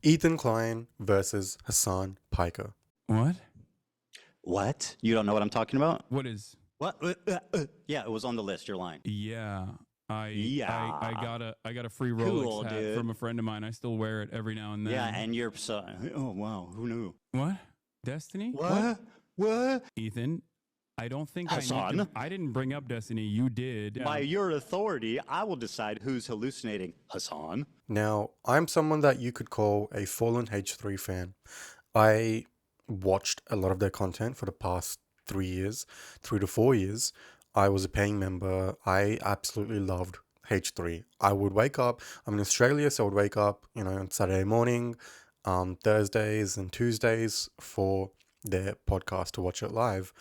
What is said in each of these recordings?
Ethan Klein versus Hasan Piker. What? What? You don't know what I'm talking about? What is? What? Yeah, it was on the list. You're lying. Yeah. I Yeah. I got a free Rolex Cool, hat dude. from a friend of mine. I still wear it every now and then. Yeah, and you're so. Oh wow, who knew? What? Destiny? What? Ethan, I don't think Hasan? I didn't bring up Destiny. You did. By your authority, I will decide who's hallucinating. Hasan? Now, I'm someone that you could call a fallen H3 fan. I watched a lot of their content for the past 3 to 4 years. I was a paying member. I absolutely loved H3. I would wake up, I'm in Australia, so I would wake up, on Saturday morning, Thursdays and Tuesdays for their podcast to watch it live.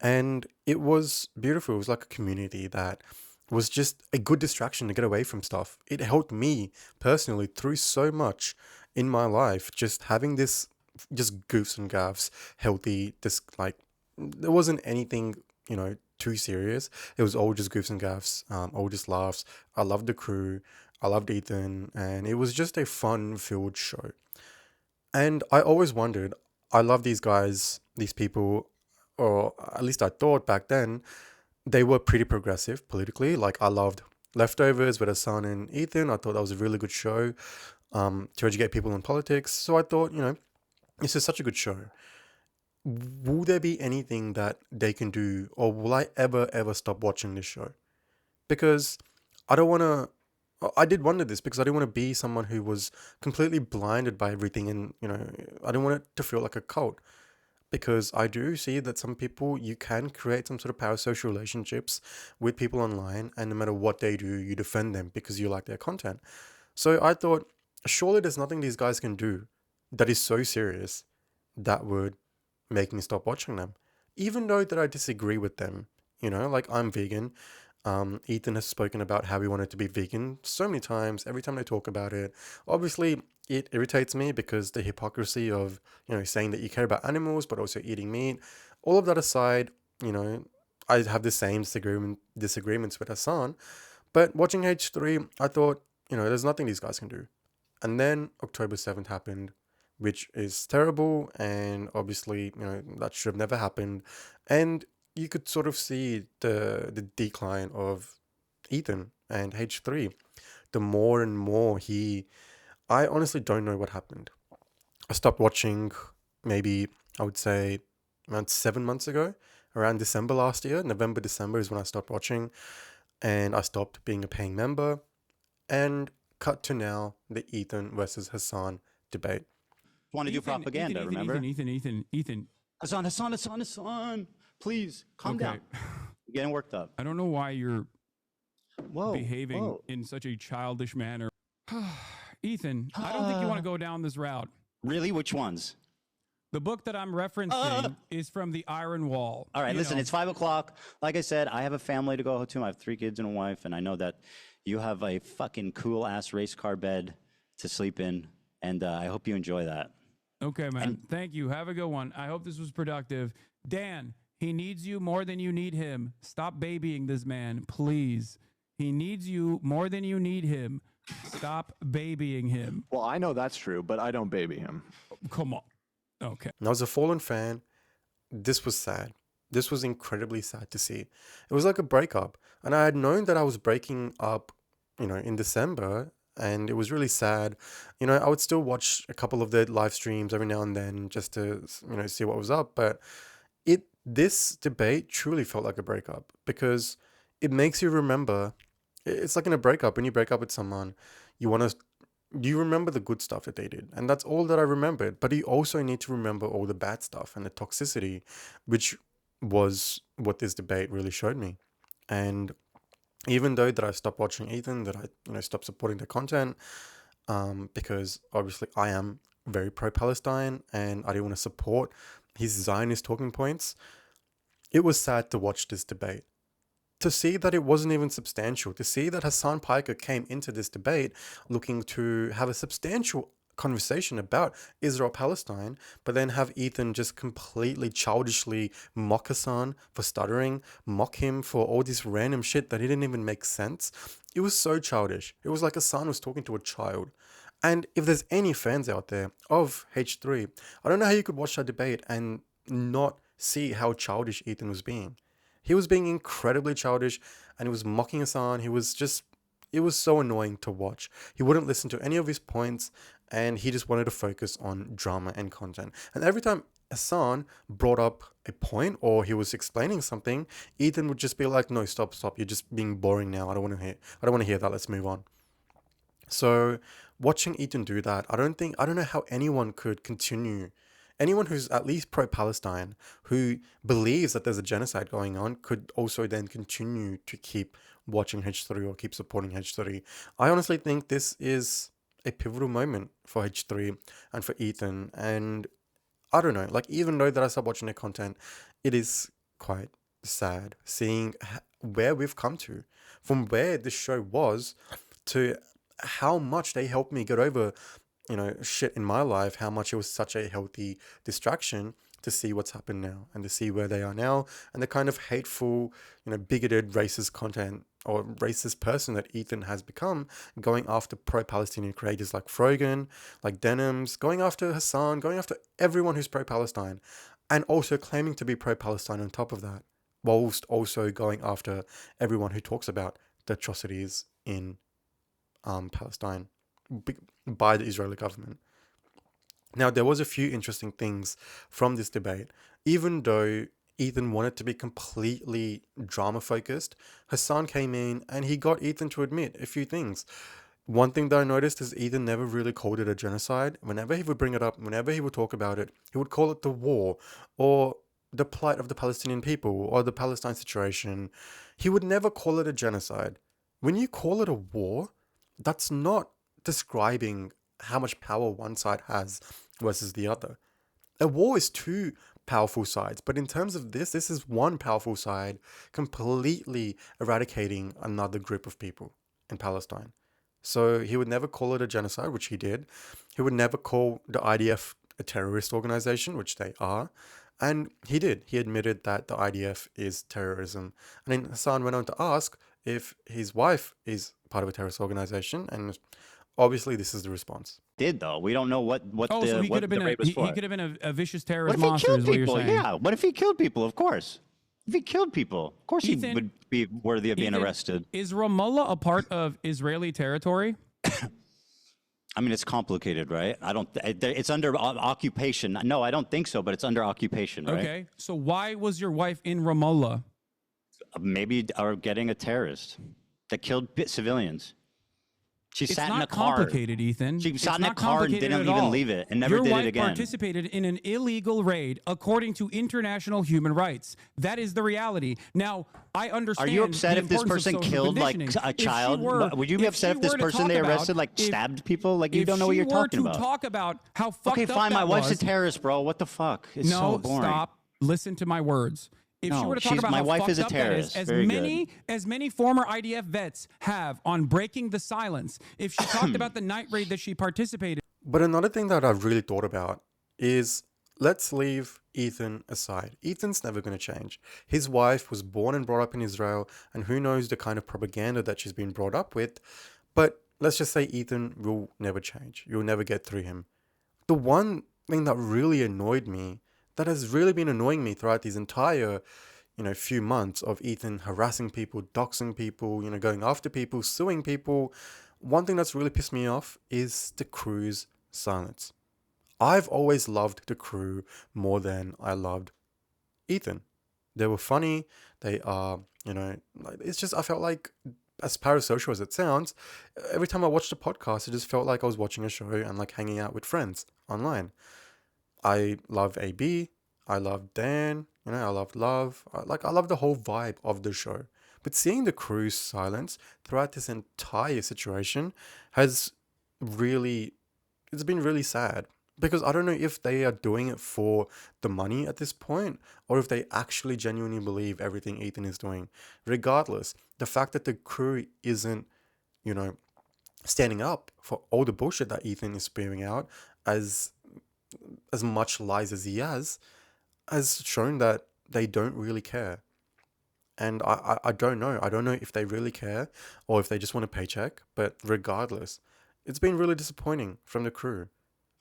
And it was beautiful. It was like a community that was just a good distraction to get away from stuff. It helped me personally through so much in my life, just having this, just goofs and gaffs, healthy, there wasn't anything, too serious. It was all just goofs and gaffs, all just laughs. I loved the crew. I loved Ethan, and it was just a fun-filled show. And I always wondered, I love these guys, these people, or at least I thought back then, they were pretty progressive politically. Like, I loved Leftovers with Hasan and Ethan. I thought that was a really good show to educate people in politics. So I thought, this is such a good show. Will there be anything that they can do, or will I ever stop watching this show? Because I don't want to. I did wonder this because I didn't want to be someone who was completely blinded by everything, and I didn't want it to feel like a cult. Because I do see that some people, you can create some sort of parasocial relationships with people online, and no matter what they do, you defend them because you like their content. So I thought, surely there's nothing these guys can do that is so serious that would make me stop watching them. Even though that I disagree with them, like I'm vegan. Ethan has spoken about how he wanted to be vegan so many times. Every time they talk about it, obviously it irritates me because the hypocrisy of, saying that you care about animals, but also eating meat. All of that aside, I have the same disagreements with Hasan. But watching H3, I thought, there's nothing these guys can do. And then October 7th happened, which is terrible. And obviously, that should have never happened. And you could sort of see the decline of Ethan and H3. The more and more I honestly don't know what happened. I stopped watching maybe, I would say, around 7 months ago, around December last year. November, December is when I stopped watching, and I stopped being a paying member. And cut to now, the Ethan versus Hasan debate. Want to do propaganda, remember? Ethan. Hasan. Please, calm down. You're getting worked up. I don't know why you're behaving in such a childish manner. Ethan, I don't think you want to go down this route. Really? Which ones? The book that I'm referencing is from the Iron Wall. All right, listen, it's 5 o'clock. Like I said, I have a family to go to. I have 3 kids and a wife, and I know that you have a fucking cool-ass race car bed to sleep in, and I hope you enjoy that. Okay, man. Thank you. Have a good one. I hope this was productive. Dan, he needs you more than you need him. Stop babying this man, please. He needs you more than you need him. Stop babying him. Well, I know that's true, but I don't baby him. Come on. Okay. And as a fallen fan, this was sad. This was incredibly sad to see. It was like a breakup. And I had known that I was breaking up, in December, and it was really sad. I would still watch a couple of their live streams every now and then just to, see what was up. But this debate truly felt like a breakup because it makes you remember. It's like in a breakup, when you break up with someone, you remember the good stuff that they did. And that's all that I remembered. But you also need to remember all the bad stuff and the toxicity, which was what this debate really showed me. And even though that I stopped watching Ethan, that I stopped supporting the content, because obviously I am very pro-Palestine and I didn't want to support his Zionist talking points, it was sad to watch this debate. To see that it wasn't even substantial, to see that Hasan Piker came into this debate looking to have a substantial conversation about Israel-Palestine, but then have Ethan just completely childishly mock Hasan for stuttering, mock him for all this random shit that didn't even make sense. It was so childish. It was like Hasan was talking to a child. And if there's any fans out there of H3, I don't know how you could watch that debate and not see how childish Ethan was being. He was being incredibly childish and he was mocking Hasan. It was so annoying to watch. He wouldn't listen to any of his points and he just wanted to focus on drama and content. And every time Hasan brought up a point or he was explaining something, Ethan would just be like, "No, stop, stop. You're just being boring now. I don't want to hear that. Let's move on." So watching Ethan do that, I don't know how anyone could continue. Anyone who's at least pro-Palestine, who believes that there's a genocide going on, could also then continue to keep watching H3 or keep supporting H3. I honestly think this is a pivotal moment for H3 and for Ethan. And I don't know, like even though that I stopped watching their content, it is quite sad seeing where we've come to, from where this show was to how much they helped me get over, shit in my life, how much it was such a healthy distraction to see what's happened now and to see where they are now and the kind of hateful, bigoted, racist content or racist person that Ethan has become, going after pro-Palestinian creators like Frogan, like Denims, going after Hasan, going after everyone who's pro-Palestine, and also claiming to be pro-Palestine on top of that, whilst also going after everyone who talks about the atrocities in Palestine by the Israeli government. Now, there was a few interesting things from this debate. Even though Ethan wanted to be completely drama focused, Hasan came in and he got Ethan to admit a few things. One thing that I noticed is Ethan never really called it a genocide. Whenever he would bring it up, whenever he would talk about it, he would call it the war or the plight of the Palestinian people or the Palestine situation. He would never call it a genocide. When you call it a war, that's not describing how much power one side has versus the other. A war is two powerful sides, but in terms of this is one powerful side completely eradicating another group of people in Palestine. So he would never call it a genocide, which he did. He would never call the IDF a terrorist organization, which they are. And he did. He admitted that the IDF is terrorism. And then Hassan went on to ask if his wife is part of a terrorist organization, and obviously this is the response. Did though? We don't know what Oh, so he could have been raid was for. he could have been a vicious What terrorist if he monster, killed is what you're people? saying. Yeah. What if he killed people? Of course. If he killed people, of course Ethan- he would be worthy of being Ethan, arrested. Is Ramallah a part of Israeli territory? I mean, it's complicated, right? It's under occupation. No, I don't think so, but it's under occupation, right? Okay. So why was your wife in Ramallah? Maybe are getting a terrorist that killed civilians. She It's sat in a not car. complicated, Ethan. She It's sat in a not car and complicated didn't at even all. leave it and never Your did wife it again. participated in an illegal raid according to international human rights. That is the reality. Now, I Are understand. you upset the if this importance person of social killed like conditioning. a If she child? were- Would you be upset she if this were to person talk they about- arrested like stabbed people? Like you if don't know what she you're were talking to about. talk about how fucked Okay, up fine. that My wife's a was- terrorist, bro. What the fuck? It's so No, boring. stop. Listen to my words. If she No, were to talk about my how wife fucked is a up that is, terrorist. Very good. as many former IDF vets have on breaking the silence, if she talked about the night raid that she participated But another thing that I've really thought about is, let's leave Ethan aside. Ethan's never going to change. His wife was born and brought up in Israel, and who knows the kind of propaganda that she's been brought up with. But let's just say Ethan will never change. You'll never get through him. The one thing that really annoyed me, that has really been annoying me throughout these entire, few months of Ethan harassing people, doxing people, going after people, suing people. One thing that's really pissed me off is the crew's silence. I've always loved the crew more than I loved Ethan. They were funny. They are, it's just, I felt like, as parasocial as it sounds, every time I watched a podcast, it just felt like I was watching a show and like hanging out with friends online. I love AB. I love Dan. I love Love. I love the whole vibe of the show. But seeing the crew's silence throughout this entire situation has really, it's been really sad. Because I don't know if they are doing it for the money at this point or if they actually genuinely believe everything Ethan is doing. Regardless, the fact that the crew isn't, standing up for all the bullshit that Ethan is spewing out as much lies as he has shown that they don't really care. And I don't know. I don't know if they really care or if they just want a paycheck. But regardless, It's been really disappointing from the crew.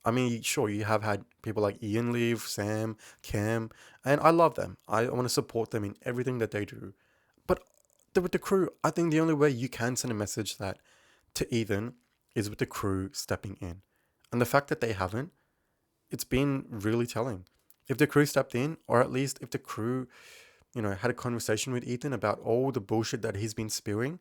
I mean, sure, you have had people like Ian leave, Sam, Cam, and I love them. I want to support them in everything that they do. But with the crew, I think the only way you can send a message that to Ethan is with the crew stepping in. And the fact that they haven't, it's been really telling. If the crew stepped in, or at least if the crew, had a conversation with Ethan about all the bullshit that he's been spewing,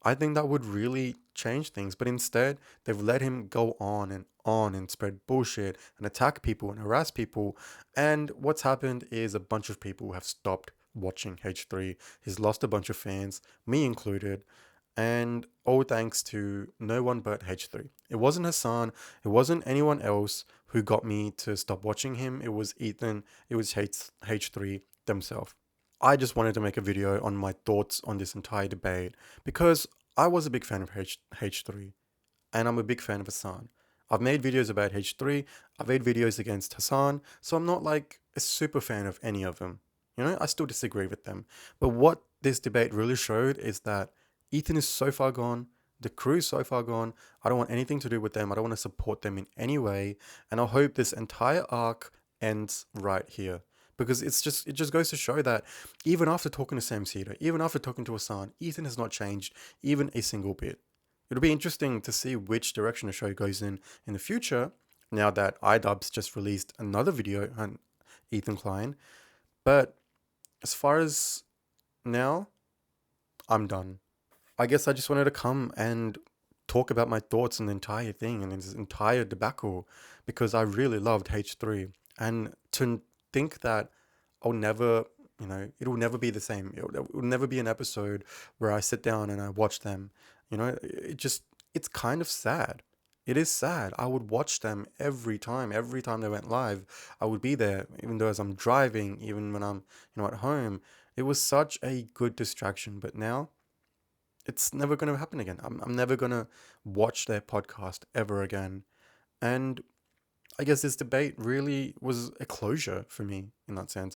I think that would really change things. But instead, they've let him go on and spread bullshit and attack people and harass people. And what's happened is a bunch of people have stopped watching H3. He's lost a bunch of fans, me included. And all thanks to no one but H3. It wasn't Hasan, it wasn't anyone else who got me to stop watching him. It was Ethan, it was H3 themselves. I just wanted to make a video on my thoughts on this entire debate because I was a big fan of H3 and I'm a big fan of Hasan. I've made videos about H3, I've made videos against Hasan, so I'm not like a super fan of any of them. I still disagree with them. But what this debate really showed is that Ethan is so far gone, the crew is so far gone, I don't want anything to do with them, I don't want to support them in any way, and I hope this entire arc ends right here. Because it just goes to show that even after talking to Sam Cedar, even after talking to Hasan, Ethan has not changed even a single bit. It'll be interesting to see which direction the show goes in the future, now that iDubbbz just released another video on Ethan Klein. But as far as now, I'm done. I guess I just wanted to come and talk about my thoughts on the entire thing and this entire debacle because I really loved H3. And to think that I'll never, it'll never be the same. It'll never be an episode where I sit down and I watch them. It's kind of sad. It is sad. I would watch them every time they went live. I would be there, even though as I'm driving, even when I'm, at home. It was such a good distraction. But now, it's never going to happen again. I'm never going to watch their podcast ever again. And I guess this debate really was a closure for me in that sense.